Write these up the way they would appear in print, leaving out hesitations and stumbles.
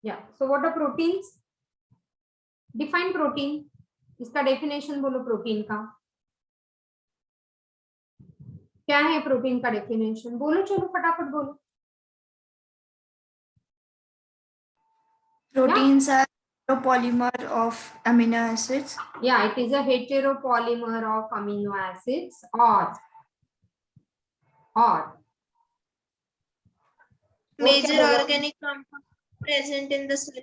या so what are proteins? Define protein, इसका definition बोलो प्रोटीन का क्या है? प्रोटीन का डेफिनेशन बोलो, चलो फटाफट बोलो. Proteins are a polymer of amino acids. Yeah, it is a heteropolymer of amino acids or Major organic compound present in the cell.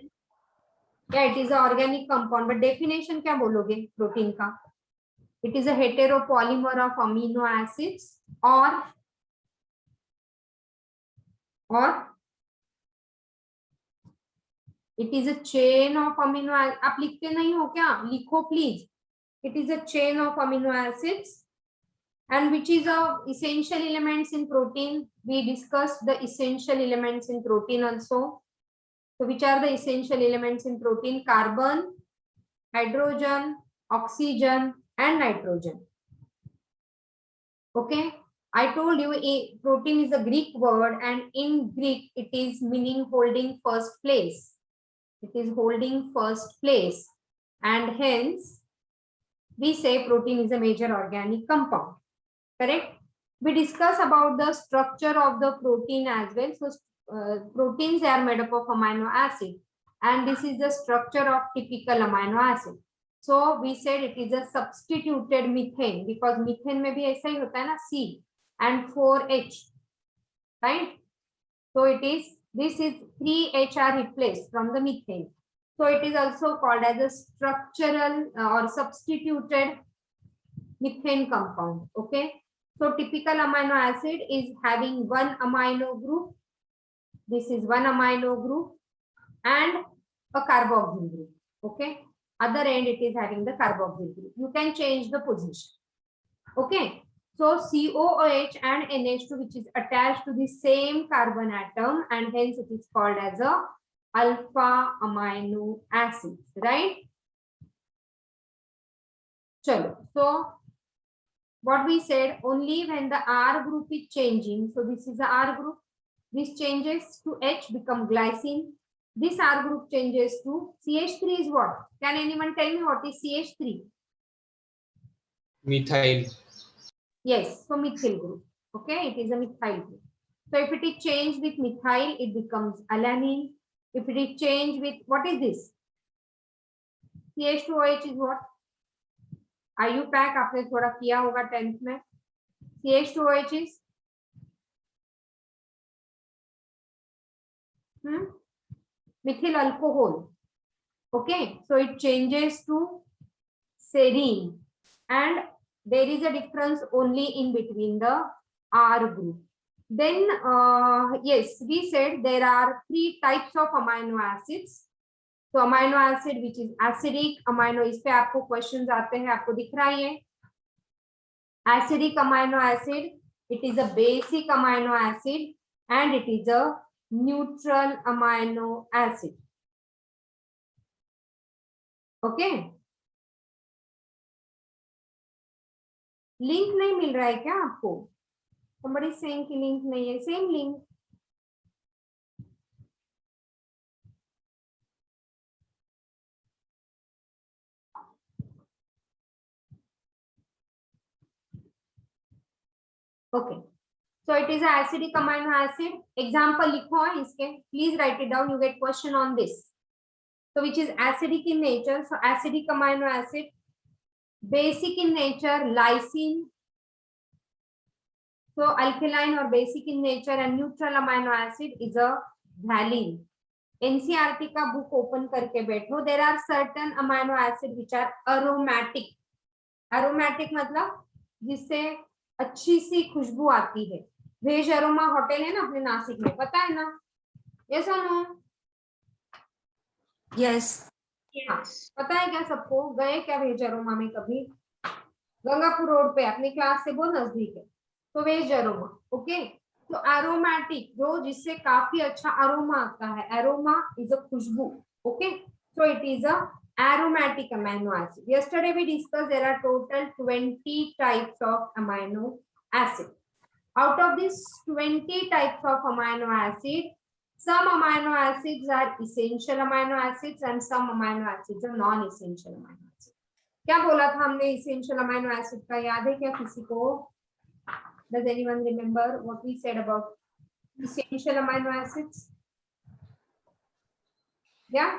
Yeah, it is an organic compound, but definition क्या बोलोगे protein का? It is a heteropolymer of amino acids or it is a chain of amino acids. आप लिखते नहीं हो क्या? लिखो please. It is a chain of amino acids and which is a essential elements in protein. We discussed the essential elements in protein also. So which are the essential elements in protein? Carbon, hydrogen, oxygen and nitrogen. Okay, I told you protein is a Greek word and in Greek it is meaning holding first place. It is holding first place and hence we say protein is a major organic compound. Correct? We discuss about the structure of the protein as well. So proteins are made up of amino acid and this is the structure of typical amino acid. So we said it is a substituted methane because methane में भी ऐसा ही होता है ना, C and 4H, right? So it is, this is 3H are replaced from the methane. So it is also called as a structural or substituted methane compound. Okay. So typical amino acid is having one amino group. This is one amino group and a carboxyl group. Okay. Other end it is having the carboxyl group. You can change the position. Okay. So COOH and NH2 which is attached to the same carbon atom and hence it is called as a alpha amino acids, right? Chalo. So what we said, only when the R group is changing, so this is the R group, this changes to H become glycine, this R group changes to CH3 is what? Can anyone tell me what is CH3? Methyl. Yes, so methyl group. Okay, it is a methyl group. So if it is changed with methyl, it becomes alanine. If it is changed with, what is this? CH2OH is what? IU pack आपने थोड़ा किया होगा 10th में. CH2OH is methyl alcohol. Okay, so it changes to serine and there is a difference only in between the R group. Then yes, we said there are 3 types of amino acids. So amino acid which is acidic amino, इस पे आपको questions आते हैं, आपको दिख रहा है. Acidic amino acid, it is a basic amino acid and it is a neutral amino acid. Okay. Link नहीं मिल रहा है क्या आपको? Somebody saying कि लिंक नहीं है. Same link. Okay. So it is an acidic amino acid. Example लिखो है इसके. Please write it down. You get question on this. So which is acidic in nature. So acidic amino acid. Basic in nature, lysine. So alkaline or basic in nature and neutral amino acid is a valine. NCERT का book open करके बैठो. There are certain amino acid which are aromatic. Aromatic मतलब जिससे अच्छी सी खुशबू आती है. Veg aroma hotel है ना अपने नासिक में, पता है ना? यस और नो? Yes. हाँ, पता है क्या सबको? गए क्या वेज अरोमा में कभी? गंगापुर रोड पे अपनी क्लास से बहुत नजदीक है. तो वेज अरोमा. ओके. तो एरोमेटिक जो जिससे काफी अच्छा अरोमा आता है. एरोमा इज अ खुशबू. Okay. So it is a aromatic amino acid. Yesterday we discussed there are total 20 types of amino acid. Out of these 20 types of amino acid, Some amino acids are essential amino acids and some amino acids are non-essential amino acids. क्या बोला था हमने essential amino acid का, याद है क्या किसी को? Does anyone remember what we said about essential amino acids? Yeah.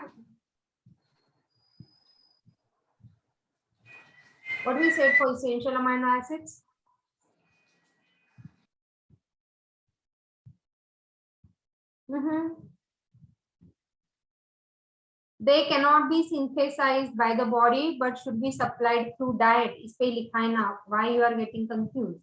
What we said for essential amino acids? They cannot be synthesized by the body but should be supplied through diet. इस पे लिखा है ना, why you are getting confused?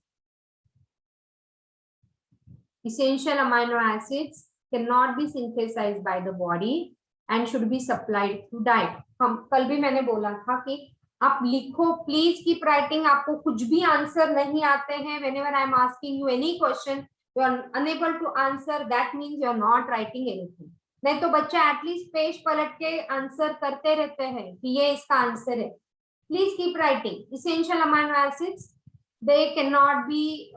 Essential amino acids cannot be synthesized by the body and should be supplied through diet. हम कल भी मैंने बोला था कि आप लिखो प्लीज, कीप राइटिंग. आपको कुछ भी आंसर नहीं आते हैं, whenever I am asking you any question you are unable to answer, that means you are not writing anything. नहीं तो बच्चा एटलीस्ट पेज पलट के आंसर करते रहते हैं कि ये इसका आंसर है. Please keep writing. Essential amino acids they can not be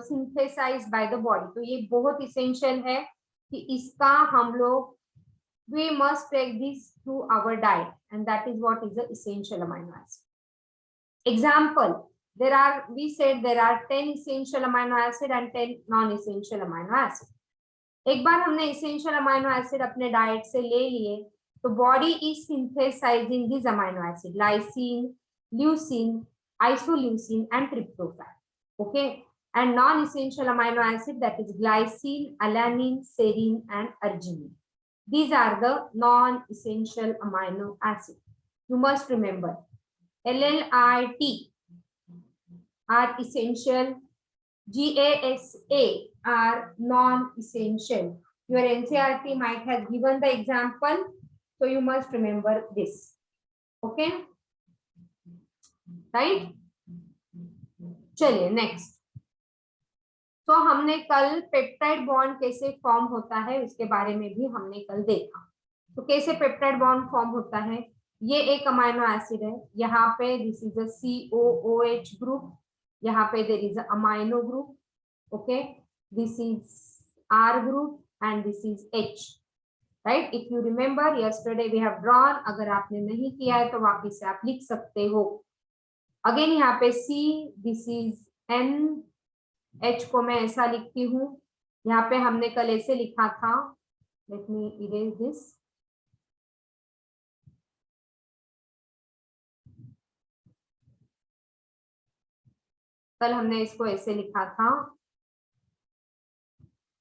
synthesized by the body. तो ये बहुत इसेंशियल है कि इसका हम लोग we must take this through our diet, and that is what is the essential amino acid. Example, there are, we said there are 10 essential amino acid and 10 non-essential amino acid. एक बार हमने essential amino acid अपने diet से ले लिए तो body is synthesizing these amino acid, lysine, leucine, isoleucine and tryptophan. Okay, and non-essential amino acid, that is glycine, alanine, serine and arginine. These are the non-essential amino acid. You must remember LLIT are essential, GASA are non-essential. Your NCERT might have given the example, so you must remember this. Okay, right? चलिए next. तो हमने कल peptide bond कैसे form होता है उसके बारे में भी हमने कल देखा. तो कैसे पेप्टाइड बॉन्ड फॉर्म होता है, ये एक अमाइनो एसिड है, यहाँ पे this is a COOH group, यहाँ पे there is a amino group. Okay, this is R group and this is H. Right, if you remember yesterday we have drawn. अगर आपने नहीं किया है तो वापिस से आप लिख सकते हो. अगेन यहाँ पे C, this is N, H को मैं ऐसा लिखती हूँ. यहाँ पे हमने कल ऐसे लिखा था. Let me erase this. कल हमने इसको ऐसे लिखा था,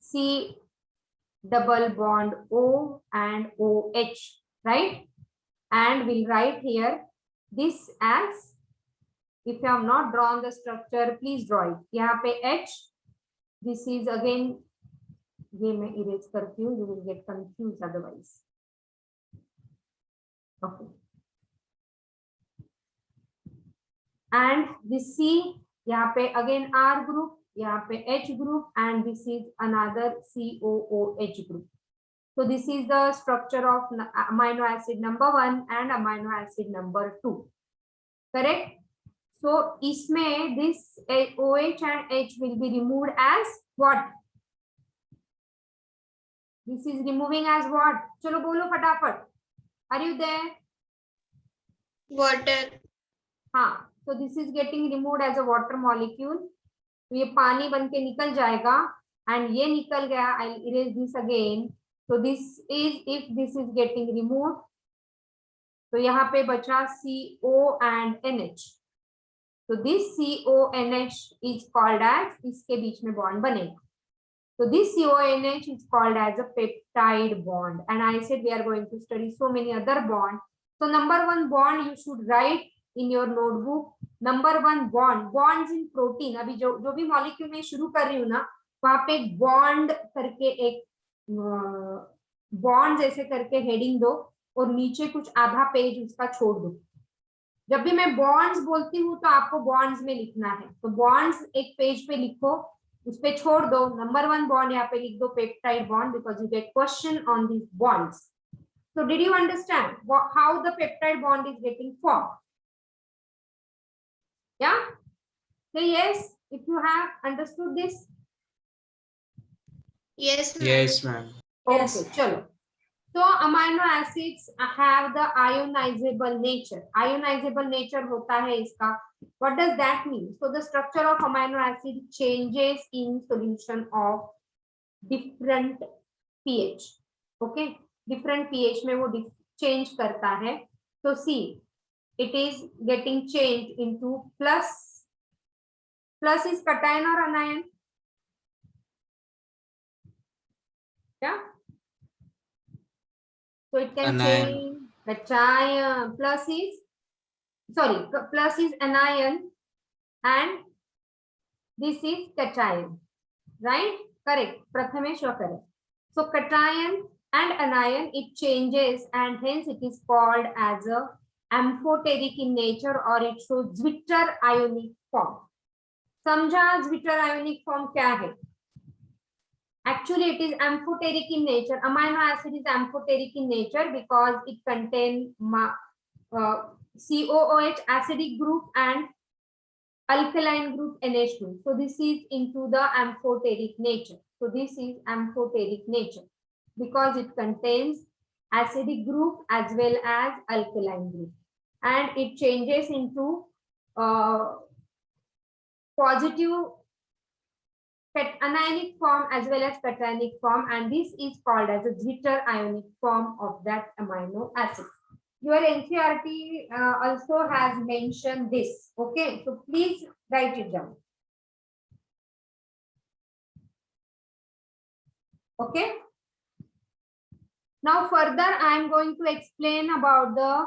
C double bond O and OH, right? And we'll write here this as, if you have not drawn the structure please draw it. यहाँ पे H, this is again, ये मैं erase करती हूँ, you will get confused otherwise. Okay, and this C, यहाँ पे again R group, यहाँ पे H group and this is another COOH group. So this is the structure of amino acid number 1 and amino acid number 2. Correct? So इसमें this OH and H will be removed as what? This is removing as what? चलो बोलो फटाफट. Are you there? water, हाँ, so this is getting removed as a water molecule. तो ये पानी बन के निकल जाएगा and ये निकल गया. I'll erase this again. So this is, if this is getting removed, तो यहाँ पे बचा CO and NH. So this CONH is called as, इसके बीच में बॉन्ड बनेगा. So this CONH is called as a peptide bond. And I said we are going to study so many other bonds. So number 1 bond you should write in your notebook. Number 1 bond, bonds in protein. अभी जो भी molecule में शुरू कर रही हूँ ना, वहाँ पे बॉन्ड करके एक बॉन्ड जैसे करके हेडिंग दो और नीचे कुछ आधा पेज उसका छोड़ दो. जब भी मैं बॉन्ड्स बोलती हूँ तो आपको बॉन्ड्स में लिखना है. तो बॉन्ड्स एक पेज पे लिखो, उस पे छोड़ दो. नंबर 1 बॉन्ड यहाँ पे लिख दो peptide bond, because you get question on this bonds. So did you understand how the peptide bond is getting formed? Yeah? So yes, if you have understood this. yes ma'am. Yes, ma'am. Yes. Okay, chalo. So amino acids have the ionizable nature. Ionizable nature hota hai iska. What does that mean? So the structure of amino acid changes in solution of different pH. Okay, different pH में वो change करता है. So see, it is getting changed into plus. Plus is cation or anion? Yeah. So it can Anion. change cation. Plus is anion and this is cation, right? Correct. Prathamesh, you are correct. So cation and anion, it changes and hence it is called as a amphoteric in nature or it shows Zwitter ionic form. समझा Zwitter ionic form क्या है? Actually, it is amphoteric in nature. Amino acid is amphoteric in nature because it contains COOH acidic group and alkaline group NH2. So this is into the amphoteric nature. So this is amphoteric nature because it contains acidic group as well as alkaline group, and it changes into positive anionic form as well as cationic form, and this is called as a Zwitter ionic form of that amino acid. Your NCERT also has mentioned this. Okay, so please write it down. Okay. Now further I am going to explain about the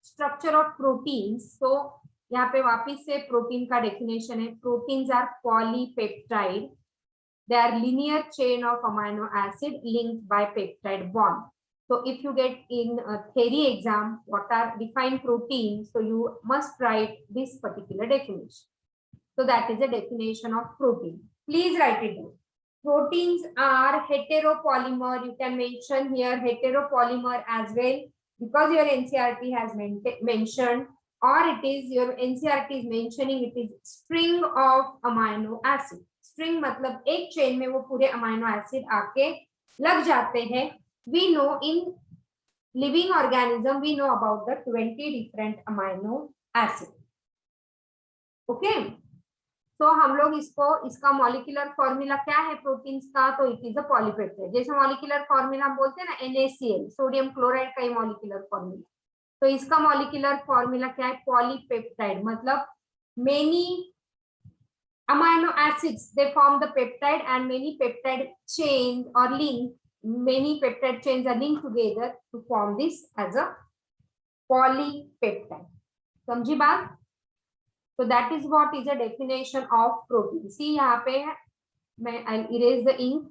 structure of proteins. So यहाँ पे वापिस से protein का definition है. Proteins are polypeptide. They are linear chain of amino acid linked by peptide bond. So if you get in a theory exam what are defined proteins, so you must write this particular definition. So that is a definition of protein. Please write it down. Proteins are heteropolymer. You can mention here heteropolymer as well because your NCERT has mentioned, or it is your NCERT is mentioning it is string of amino acid. String मतलब एक chain में वो पूरे amino acid आके लग जाते हैं. We know in living organism we know about the 20 different amino acid. Okay, तो हम लोग इसका मॉलिक्यूलर फॉर्मूला क्या है प्रोटीन्स का? तो इट इज अ पॉलीपेप्टाइड. जैसे मॉलिक्यूलर फॉर्मूला हम बोलते हैं ना NaCl, सोडियम क्लोराइड का ही मॉलिक्यूलर फॉर्मूला. तो इसका मॉलिक्यूलर फॉर्मूला क्या है? पॉलीपेप्टाइड. मतलब many amino acids they form the peptide and many peptide chains or many peptide chains are linked together to form this as a polypeptide. समझी बात? So that is what is a definition of protein. See यहाँ पे है, मैं I'll erase the ink.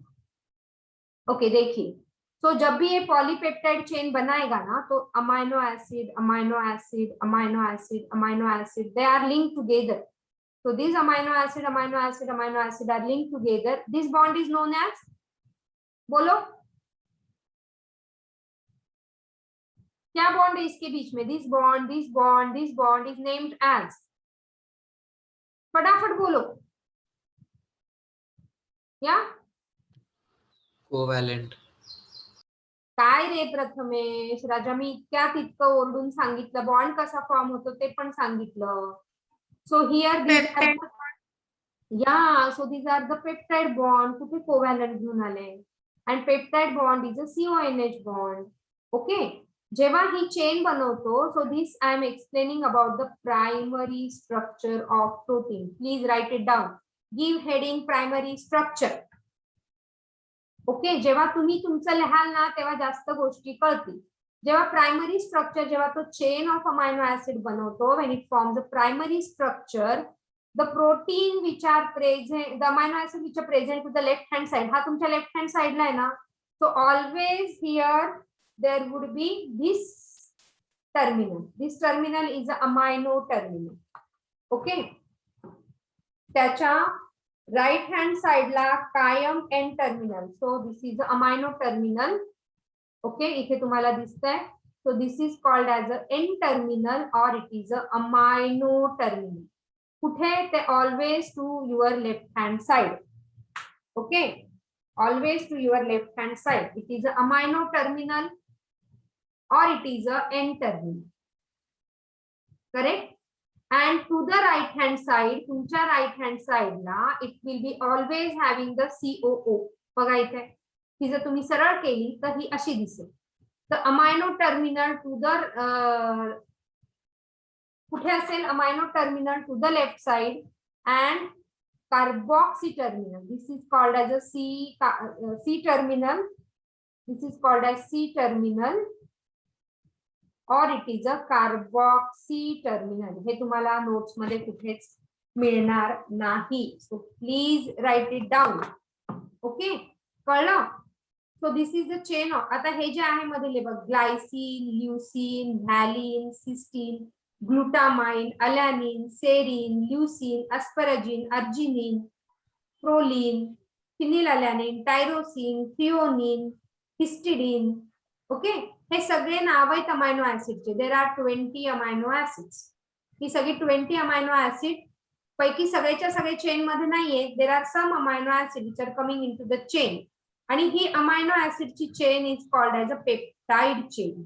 Okay, देखिए. So जब भी ये polypeptide chain बनाएगा ना तो amino acid, amino acid, amino acid, amino acid they are linked together. So these amino acid are linked together. This bond is known as, बोलो क्या bond है इसके बीच में? This bond is named as, फटाफट बोलो. या कोवॅलेंट. काय रे प्रथमेश, राजा मी इतक्यात इतकं ओरडून सांगितलं, बॉन्ड कसा फॉर्म होतो ते पण सांगितलं. So here these are so these are the peptide bond. कुठे covalent घेऊन आले? And peptide bond is a CONH bond. Okay. जेव्हा ही चेन बनवतो, so this I am explaining about the primary structure of protein. Please write it down. Give heading primary structure. Okay. जेव्हा तुम्ही तुमचं लिहाल ना तेव्हा जास्त गोष्टी कळतील. जेव्हा प्रायमरी स्ट्रक्चर, जेव्हा तो चेन ऑफ अमाइनो एसिड बनवतो, when it forms the primary structure, the protein which are present, the amino acid which are present to the left hand side, हा तुमच्या लेफ्ट हँड साइडला आहे ना, so always here there would be this terminal. This terminal is the amino terminal. Okay. त्याच्या right hand साइडला कायम N terminal. So this is the amino terminal. Okay, इथे तुम्हाला दिसतंय. So this is called as a N terminal or it is a amino terminal. कुठे? ते always to your left hand side. Okay. always to your left hand side. It is a amino terminal or it is a N terminal. Correct? And to the right hand side, तुमच्या right hand side La it will be always having the COO. बघा इथे ही जर तुम्ही सरळ केली तर ही अशी दिसेल. The amino terminal to the कुठे असेल amino terminal to the left side and carboxy terminal. This is called as a C terminal. This is called as C terminal or it is a carboxy terminal. हे तुम्हाला notes मध्ये कुठेच मिळणार नाही. So please write it down. Okay, कळलं? So this is the chain of, आता हे जे आहे मध्ये बघ, glycine, leucine, valine, cysteine, glutamine, alanine, serine, leucine, asparagine, arginine, proline, phenylalanine, tyrosine, threonine, histidine. Okay, हे सगळे नाव आहेत अमायनो ऍसिडचे. There are 20 amino acids. ही सगळी 20 अमायनो ऍसिड पैकी सगळ्याच्या सगळे चेन मध्ये नाहीये. There are some amino acid which are coming into the chain. आणि ही अमायनो ऍसिडची chain is called as a peptide chain.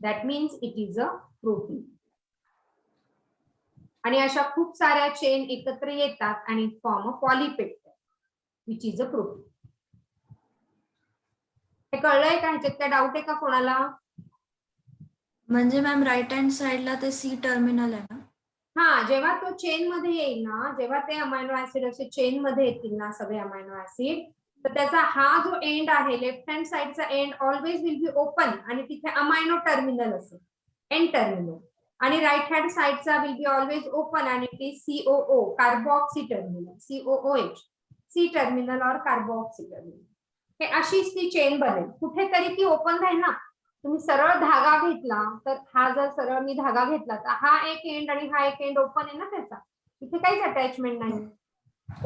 That means it is a protein. आणि अशा खूप साऱ्या चेन एकत्र येतात आणि form a polypeptide which is a protein. हे कळलंय का? ह्याच्यात काय डाऊट आहे का कोणाला? म्हणजे मॅम राईट हँड साइडला ते सी टर्मिनल आहे ना? हा, जेव्हा तो चेन मध्ये येईल ना, जेव्हा ते अमायनो ऍसिड असे चेन मध्ये येतील ना सगळे अमायनो ऍसिड, तर त्याचा हा जो एंड आहे लेफ्ट हँड साइडचा end always will be open आणि तिथे अमायनो टर्मिनल असेल, एन टर्मिनल. आणि राईट हँड साइडचा विल बी ऑलवेज ओपन आणि it is COO, carboxy terminal, COOH, C terminal और कार्बोक्सी टर्मिनल. हे अशीच ती चेन बनेल. कुठेतरी ती ओपन राहील ना. तुम्ही सरळ धागा घेतला तर हा जर सरळ मी धागा घेतला तर हा एक एंड आणि हा एक एंड ओपन आहे ना त्याचा, इथे काहीच अटॅचमेंट नाही.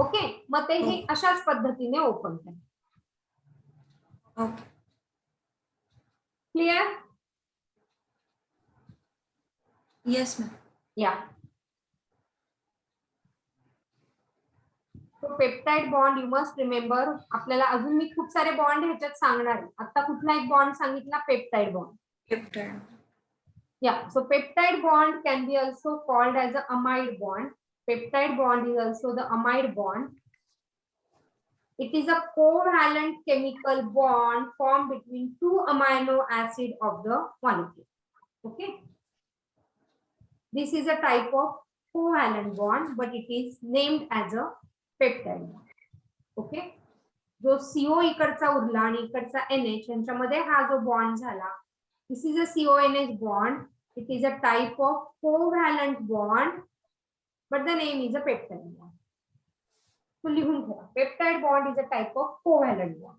ओके, मग ते हे अशाच पद्धतीने ओपन आहे. Okay, clear? Yes ma'am. या. तो peptide bond you must remember. आपल्याला अजून मी खूप सारे बॉन्ड ह्याच्यात सांगणार आहे. आता कुठला एक बॉन्ड सांगितला? Peptide bond. Peptide. Yeah, so peptide bond can be also called as a amide bond. Peptide bond is also the amide bond. It is a covalent chemical bond formed between two amino acid of the molecule. Okay. This is a type of covalent bond, but it is named as a peptide bond. Okay. जो CO इकडचा उरला आणि इकडचा NH यांच्यामध्ये हा जो bond झाला, this is a CONH bond. It is a type of covalent bond, but the name is a peptide bond. So लिहून ठेवा. Peptide bond is a type of covalent bond.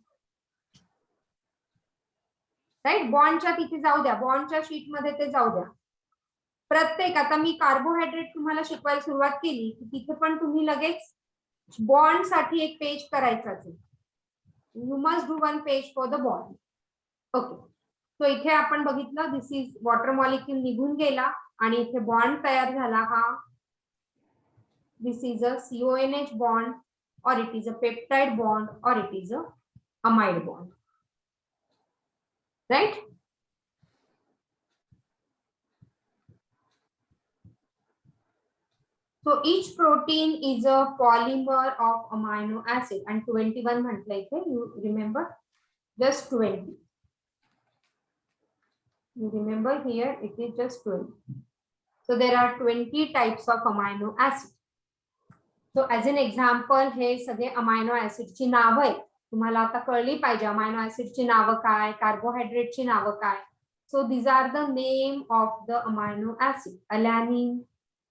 Right? बॉन्डच्या तिथे जाऊ द्या, बॉन्डच्या शीट मध्ये ते जाऊ द्या. प्रत्येक, आता मी कार्बोहायड्रेट तुम्हाला शिकवायला सुरुवात केली की तिथे पण तुम्ही लगेच बॉन्ड साठी एक पेज करायचाच आहे. You must do one page for the bond. Okay, so इथे आपण बघितलं दिस इज वॉटर मॉलिक्यूल निघून गेला आणि इथे बॉन्ड तयार झाला. हा this is a CONH bond और it is a peptide bond और it is a amide bond. Right? So each protein is a polymer of amino acid and 21 म्हटलं इथे. You remember? Just 20. You remember here it is just 20. So there are 20 types of amino acid. So as an example, हे सगळे amino acid ची नाव आहेत. तुम्हाला आता कळली पाहिजे amino acid ची नाव काय, कार्बोहायड्रेट ची नाव काय. So these are the name of the amino acid: alanine,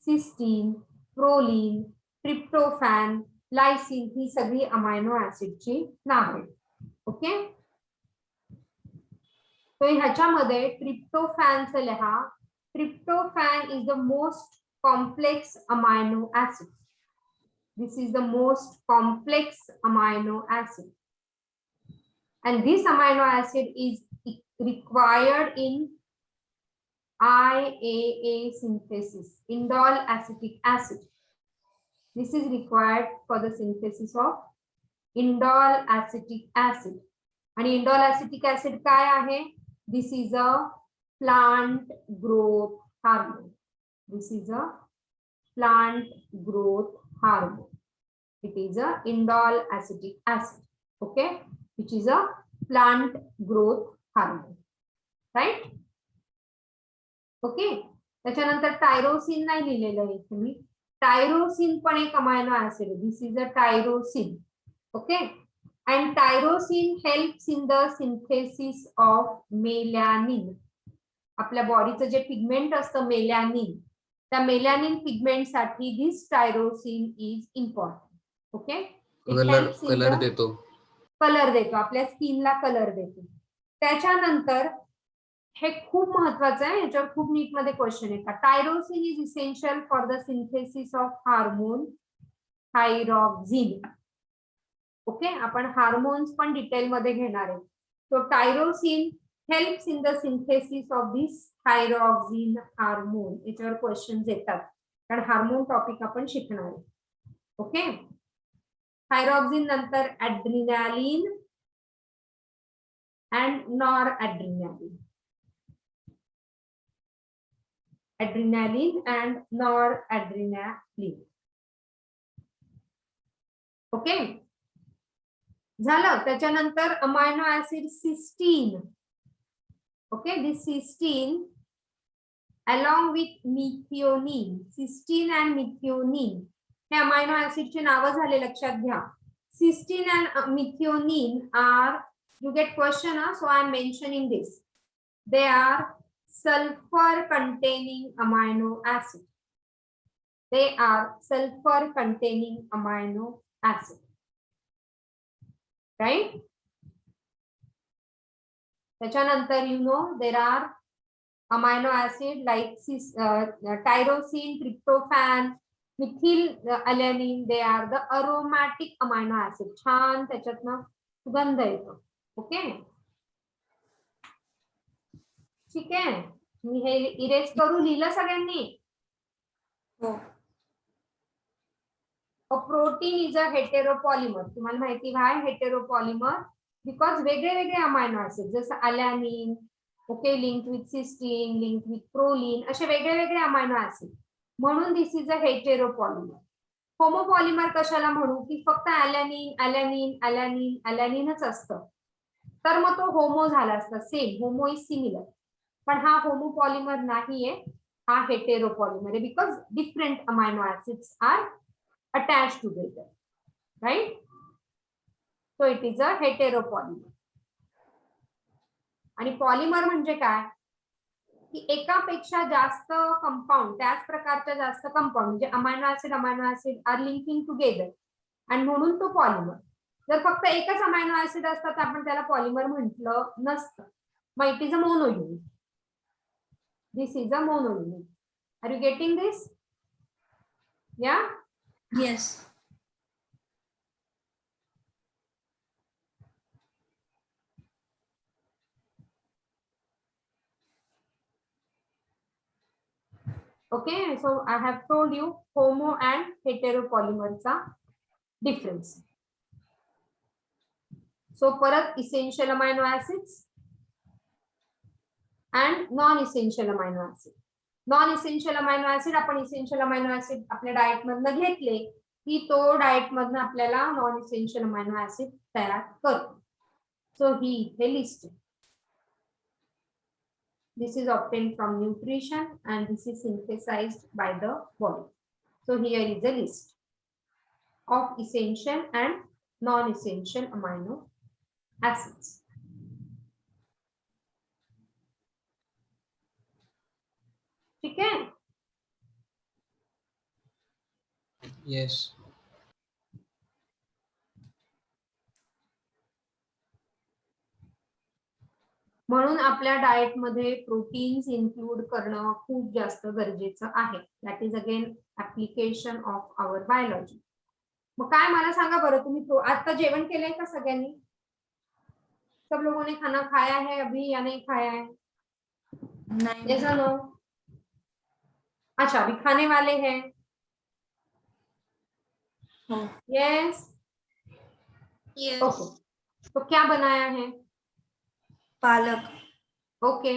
cysteine, proline, tryptophan, lysine. ही सगळी अमायनो ऍसिड ची नाव आहेत. ओके, तो ह्याच्यामध्ये ट्रिप्टोफॅनचं लिहा. Tryptophan is the most complex amino acid. This is the most complex amino acid. And this amino acid is required in IAA synthesis, indole acetic acid. This is required for the synthesis of indole acetic acid. आणि indole acetic acid काय आहे? This is a plant growth hormone. This is a plant growth hormone. It is a indole acetic acid, okay, which is a plant growth hormone, right? Okay. त्याच्यानंतर tyrosine नाही लिहिलेलं आहे तुम्ही. Tyrosine पण एक amino acid आहे. This is a tyrosine, okay. And tyrosine helps in the synthesis of melanin. आपल्या बॉडीचं जे pigment असतं मेलॅनिन, त्या मेलॅनिन पिगमेंट साठी this tyrosine is important. Okay. Colour देतो. कलर देतो, आपल्या स्किनला कलर देतो. त्याच्यानंतर हे खूप महत्वाचं आहे, याच्यावर खूप नीट मध्ये क्वेश्चन येतात. Tyrosine is essential for the synthesis of hormone thyroxine. Okay, आपण हार्मोन्स पण डिटेल मध्ये घेणार आहे. So tyrosine helps in the synthesis of this thyroxine hormone. याच्यावर क्वेश्चन येतात कारण हार्मोन टॉपिक आपण शिकणार आहे. ओके. थायरॉक्सिन नंतर adrenaline and noradrenaline. Adrenaline and noradrenaline. Okay, झालं. त्याच्यानंतर amino acid cysteine. Okay, this cysteine along with methionine. Cysteine and methionine हे अमायनो ऍसिडचे नाव झाले, लक्षात घ्या. Cysteine and methionine are, you get question, so I am mentioning this. They are sulfur containing amino acid. They are sulfur containing amino acid, right? त्याच्यानंतर you know there are amino acid like tyrosine, tryptophan, methyl alanine. They are the aromatic amino acid. छान त्याच्यातनं सुगंध येतो. Okay, ठीक आहे. मी हे erase करू, लिहिलं सगळ्यांनी? हो. Protein is a heteropolymer. तुम्हाला माहिती आहे हेटेरोपॉलिमर बिकॉज वेगळे वेगळे अमायनो ऍसिड, जसं alanine, okay, link with cysteine, link with proline, असे वेगळे वेगळे अमायनो ऍसिड, म्हणून this is a heteropolymer. Homopolymer कशाला म्हणू की फक्त अलॅनिन अलॅनिन अलॅनिन अलॅनिनच असतं, तर मग तो होमो झाला असता. Same, homo is similar. पण हा होमोपॉलिमर नाहीये, हा हेटेरोपॉलिमर आहे because different amino acids are attached together, right? So it is a heteropolymer. आणि पॉलिमर म्हणजे काय की एकापेक्षा जास्त कंपाऊंड, त्याच प्रकारच्या जास्त कंपाऊंड म्हणजे amino acid are linking together, आणि म्हणून तो पॉलिमर. जर फक्त एकच अमायनो ऍसिड असतात तर आपण त्याला पॉलिमर म्हटलं नसतं. मग it is a monounit. This is a monounit. Are you getting this? Yeah? Yes. Okay, so I have told you homo and heteropolymer चा difference. So परत essential amino acids and non-essential amino acid. Non-essential amino acid आपण essential amino acid आपल्या diet मधनं घेतले की तो diet मधनं आपल्याला non-essential amino acid तयार करतो. So ही इथे list. This is obtained from nutrition and this is synthesized by the body. So here is a list of essential and non-essential amino acids. ठीक है? Yes. म्हणून आपल्या डाएट मध्ये प्रोटीन्स इन्क्लूड करणं खूप जास्त गरजेचं आहे. That is again application of our biology. मग काय मला सांगा बरं, तुम्ही आता जेवण केलंय का सगळ्यांनी? सब लोगों ने खाना खाया है अभी या नहीं खाया है? नहीं. ऐसा नो. अच्छा, अभी खाने वाले हैं. हो. यस. Yes. ओके, तो क्या बनाया है? पालक, okay,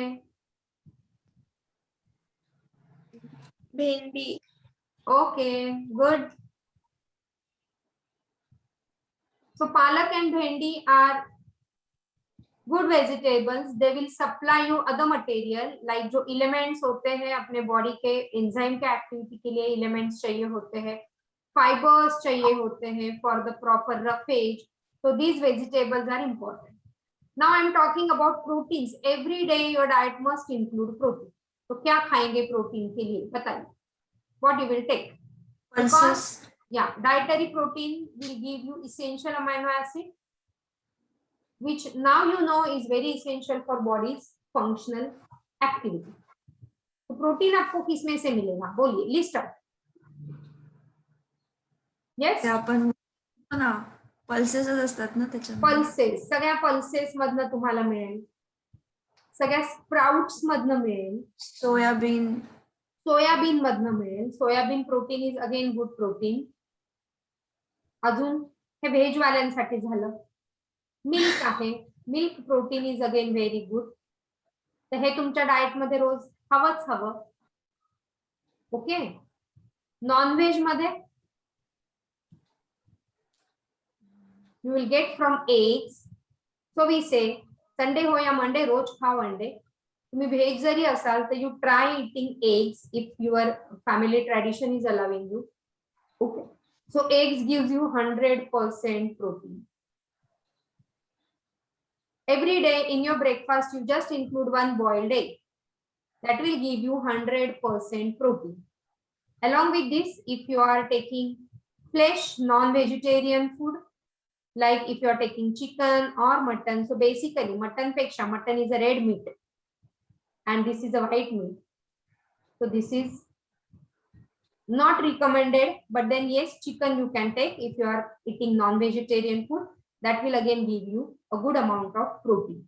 Bhendi. Okay, good. So palak and bhendi are good vegetables. They will supply you other material like जो elements होते हैं अपने body के enzyme के activity के लिए elements चाहिए होते हैं, fibers चाहिए होते हैं for the proper roughage. So these vegetables are important. Now I am talking about proteins. Every day your diet must include protein. तो क्या खाएंगे protein के लिए? बताइए. What you will take? pulses, Yeah, dietary protein will give you essential amino acid, which now you know is very essential for body's functional activity. तो protein आपको किसमें से मिलेगा? बोलिए, लिस्ट आउट. यस, ते आपण ना पल्सेसच असतात ना त्याच्यामध्ये. पल्सेस, सगळ्या पल्सेस मधनं तुम्हाला मिळेल, सगळ्या स्प्राउट्स मधनं मिळेल, सोयाबीन, सोयाबीन मधनं मिळेल. Soybean protein is again good protein. अजून हे व्हेज वाल्यांसाठी झालं. मिल्क आहे, milk protein is again very good. तर हे तुमच्या डाएट मध्ये रोज हवंच हवं. ओके. नॉनव्हेज मध्ये you will get from eggs. So we say Sunday हो या मंडे रोज खाओ अंडे. तुम्ही व्हेज जरी असाल तर you try eating eggs if your family tradition is allowing you. Okay. So eggs gives you 100% protein. Every day in your breakfast you just include one boiled egg. That will give you 100% protein. Along with this, if you are taking flesh, non-vegetarian food, like if you are taking chicken or mutton, so basically mutton is a red meat and this is a white meat. So this is not recommended, but then yes, chicken you can take if you are eating non-vegetarian food. That will again give you a good amount of protein.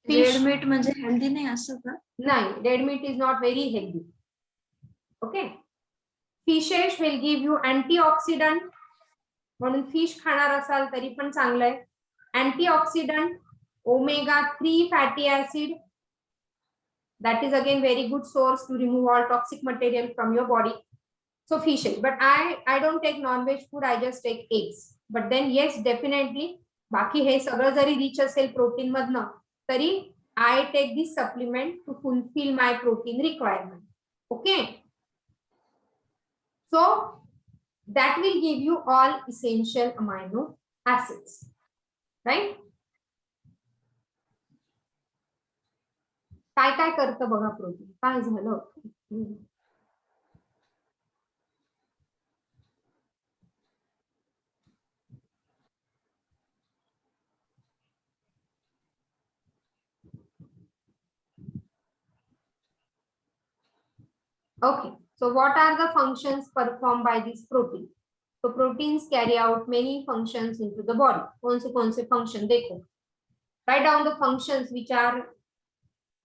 Red meat म्हणजे healthy नाही असं का? नाही, red meat is not very healthy. Okay. Fishes will give you antioxidant. म्हणून fish खाणार असाल तरी पण चांगलं आहे. Antioxidant, omega-3 fatty acid. That is again very good source to remove all toxic material from your body. So fishes, but I don't take non-veg food. I just take eggs. But then yes, definitely बाकी हे सगळं जरी rich असेल protein मधनं तरी I take this supplement to fulfill my protein requirement. Okay. So that will give you all essential amino acids, right? काय काय करतं बघा protein. काय झालं? Okay, so what are the functions performed by this protein? So proteins carry out many functions into the body. कौन से function देखो. Write down the functions which are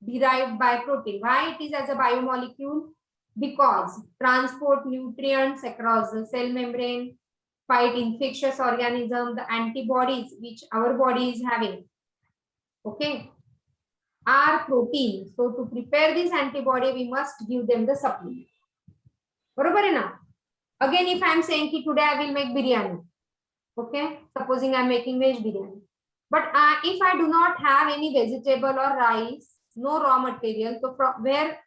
derived by protein. Why it is as a biomolecule? Because transport nutrients across the cell membrane, fight infectious organisms, the antibodies which our body is having, okay, are protein. So to prepare this antibody, we must give them the supplement. बरोबर है ना? Again, if I am saying कि today I will make biryani, okay, supposing I am making veg biryani, but if I do not have any vegetable or rice, no raw material, so from where,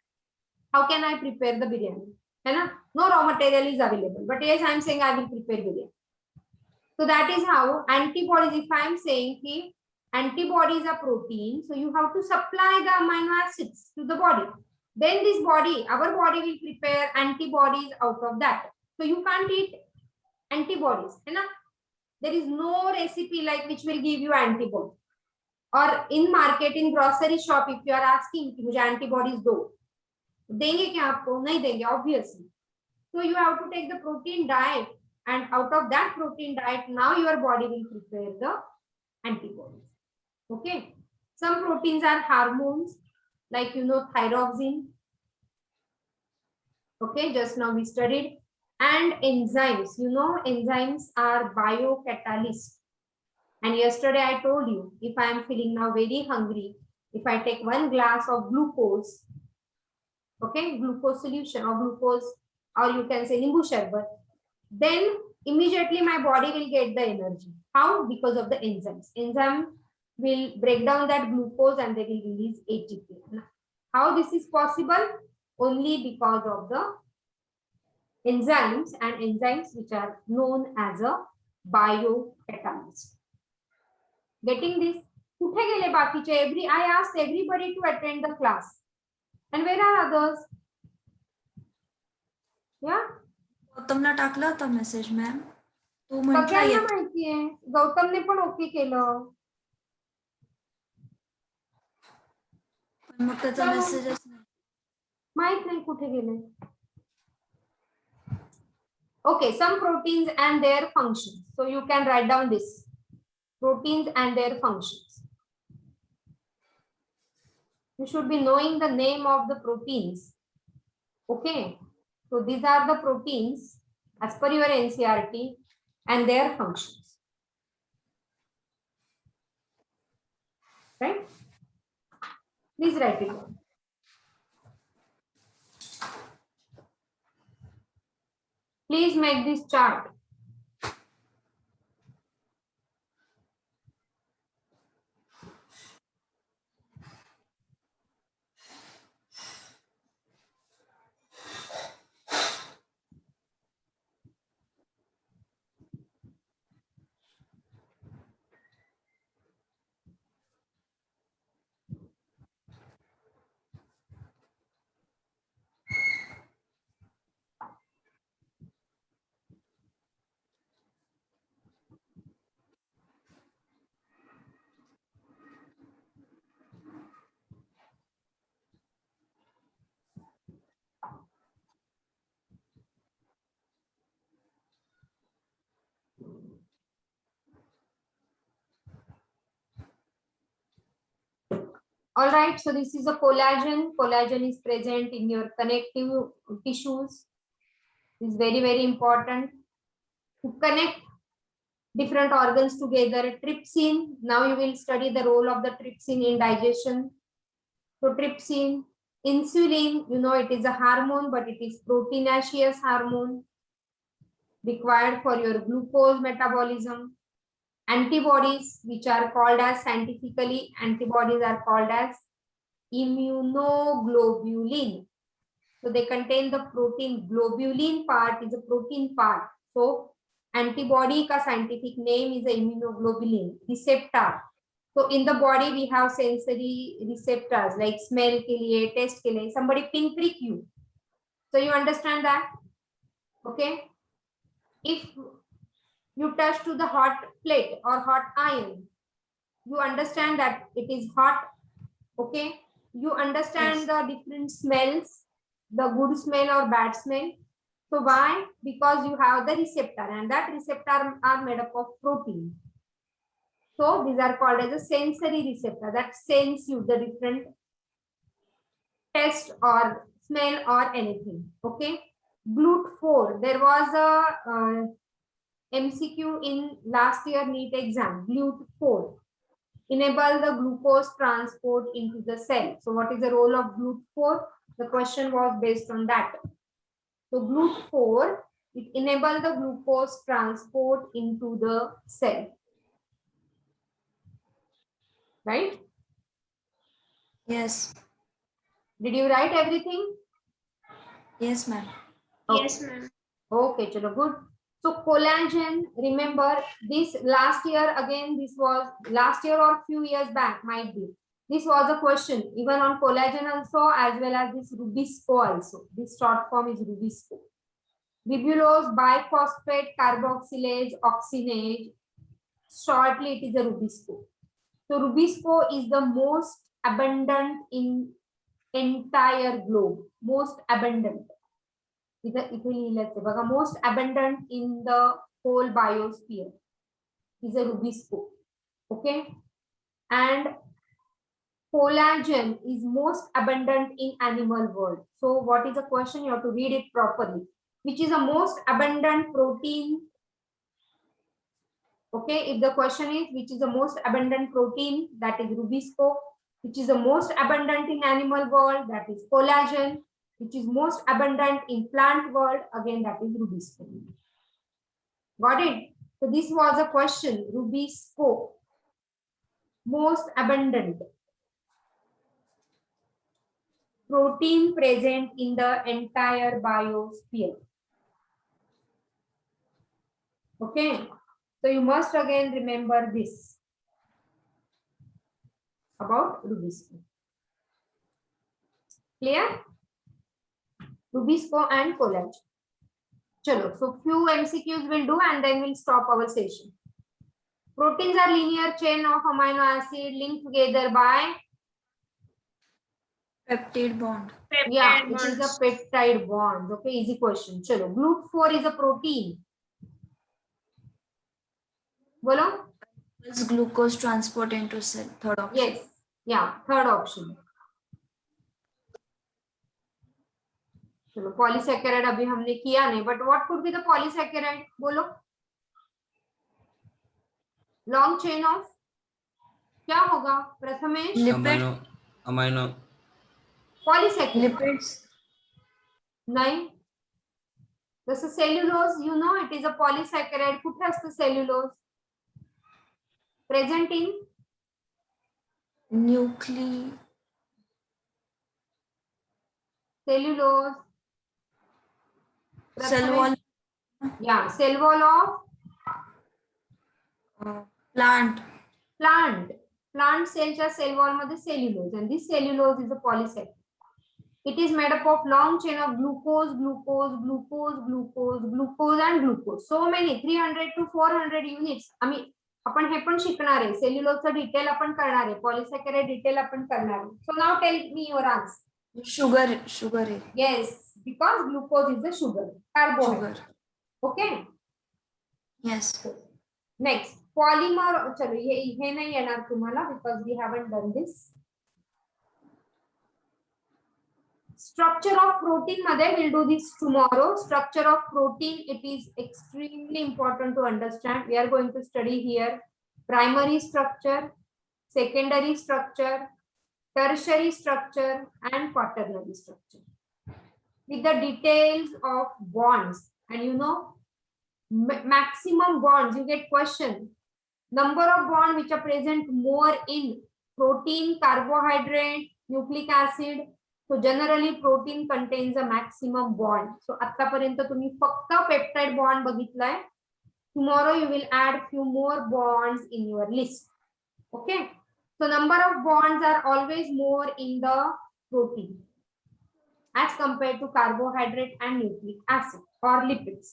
how can I prepare the biryani? है ना? No raw material is available, but yes, I am saying I will prepare biryani. So that is how antibodies, if I am saying कि antibodies are protein, so you have to supply the amino acids to the body. Then this body, our body will prepare antibodies out of that. So you can't eat antibodies, है ना? There is no recipe like which will give you antibody. Or in market, in grocery shop, if you are asking कि मुझे antibodies दो, देंगे क्या आपको? नहीं देंगे, obviously. So you have to take the protein diet, and out of that protein diet, now your body will prepare the antibodies. Okay. Some proteins are hormones, like you know thyroxine. Okay, just now we studied. And enzymes, you know enzymes are biocatalysts. And yesterday I told you, if I am feeling now very hungry, if I take 1 glass of glucose, okay, glucose solution or glucose, or you can say nimbu sharbat, then immediately my body will get the energy. How? Because of the enzymes. Enzyme will break down that glucose and they will release ATP. How this is possible? Only because of the enzymes, and enzymes which are known as a biocatalyst. Getting this? कुठे गेले बाकीचे? I asked everybody to attend the class. And where are others? Yeah? गौतमला टाकला होता message ma'am. तो म्हटला सगळ्यांना येत. माहितीये. गौतमने पण ओके केलं. पण मग त्याचा मेसेजच नाही. माहित नाही कुठे गेले. Okay, some proteins and their functions. So you can write down this. Proteins and their functions. You should be knowing the name of the proteins. Okay. So these are the proteins as per your NCERT and their functions. Right? Please write it down. Please make this chart. All right, so this is a collagen. Collagen is present in your connective tissues. It's very, very important to connect different organs together. Trypsin, now you will study the role of the trypsin in digestion. So trypsin, insulin, you know it is a hormone, but it is proteinaceous hormone required for your glucose metabolism. Antibodies, which are called as scientifically, antibodies are called as immunoglobulin. So they contain the protein. Globulin part is a protein part. So antibody ka scientific name is a immunoglobulin receptor. So in the body we have sensory receptors like smell ke liye, taste ke liye. Somebody pinprick you. So you understand that? Okay. If you touch to the hot plate or hot iron, you understand that it is hot. Okay. You understand the different smells, the good smell or bad smell. So why? Because you have the receptor, and that receptor are made up of protein. So these are called as a sensory receptor that sense you the different taste or smell or anything. Okay. GLUT4. There was a MCQ in last year NEET exam. GLUT4. Enable the glucose transport into the cell. So what is the role of GLUT4? The question was based on that. So GLUT4, it enables the glucose transport into the cell. Right? Yes. Did you write everything? Yes, ma'am. Yes, ma'am. Okay, chalo, good. So collagen, remember this last year again, this was last year or few years back might be. This was a question even on collagen also, as well as this Rubisco also. This short form is Rubisco. Ribulose biphosphate carboxylase oxynase. Shortly, it is a Rubisco. So Rubisco is the most abundant in entire globe. Most abundant. Most abundant in the whole biosphere is a Rubisco. Okay. And collagen is most abundant in animal world. So what is the question? You have to read it properly. Which is the most abundant protein? Okay, if the question is which is the most abundant protein, that is Rubisco. Which is the most abundant in animal world, that is collagen. Which is most abundant in plant world, again that is Rubisco. Got it? So this was a question, Rubisco. Most abundant protein present in the entire biosphere. Okay, so you must again remember this about Rubisco. Clear? Rubisco and collagen. Chalo, so few MCQs will do and then we'll stop our session. Proteins are linear chain of amino acid linked together by Peptide bond. yeah, Peptide it is a bonds. peptide bond. Okay, easy question. Chalo, GLUT4 is a protein. Bolo? Is glucose transport into cell. Third option. Yes. Yeah, third option. चलो polysaccharide अभी हमने किया नहीं, but what could be the polysaccharide? बोलो. Long chain of क्या होगा Prathamesh? Lipid. Amino polysaccharide Lipids. नाही. जसं cellulose, you know it is a polysaccharide. कुठे असतं cellulose? Present in cellulose. cell wall. या cell wall of Plant. Plant सेलच्या cell wall मध्ये cellulose, and this cellulose is a polysaccharide. It is made up of long chain of glucose, glucose, glucose, glucose, glucose and glucose. So many 300 to 400 units. आपण हे पण शिकणार आहे. सेल्युलोजचं detail आपण करणार आहे. पॉलीसॅकराइड detail आपण करणार आहे. So now tell me your answer. Sugar. Yes, because glucose is the sugar, carbohydrate. Okay. Yes. Next, polymer. चलो हे नाही येणार तुम्हाला because we haven't done this. Structure of protein मध्ये we'll do this tomorrow. Structure of protein, it is extremely important to understand. We are going to study here primary structure, secondary structure, tertiary structure and quaternary structure with the details of bonds. And you know, maximum bonds, you get question. Number of bonds which are present more in protein, carbohydrate, nucleic acid. So generally protein contains a maximum bond. So आतापर्यंत तुम्ही फक्त peptide bond बघितलाय. Tomorrow you will add few more bonds in your list. Okay. So number of bonds are always more in the protein as compared to carbohydrate and nucleic acid or lipids.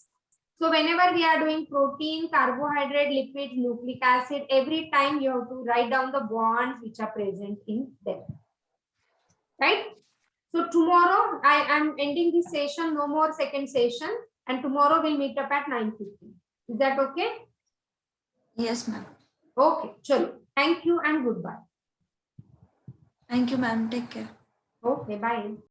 So whenever we are doing protein, carbohydrate, lipids, nucleic acid, every time you have to write down the bonds which are present in them. Right? So tomorrow I am ending this session, no more second session, and tomorrow we'll meet up at 9:50. Is that okay? Yes, ma'am. Okay, chalo. Thank you and goodbye. Thank you, ma'am. Take care. Okay, bye.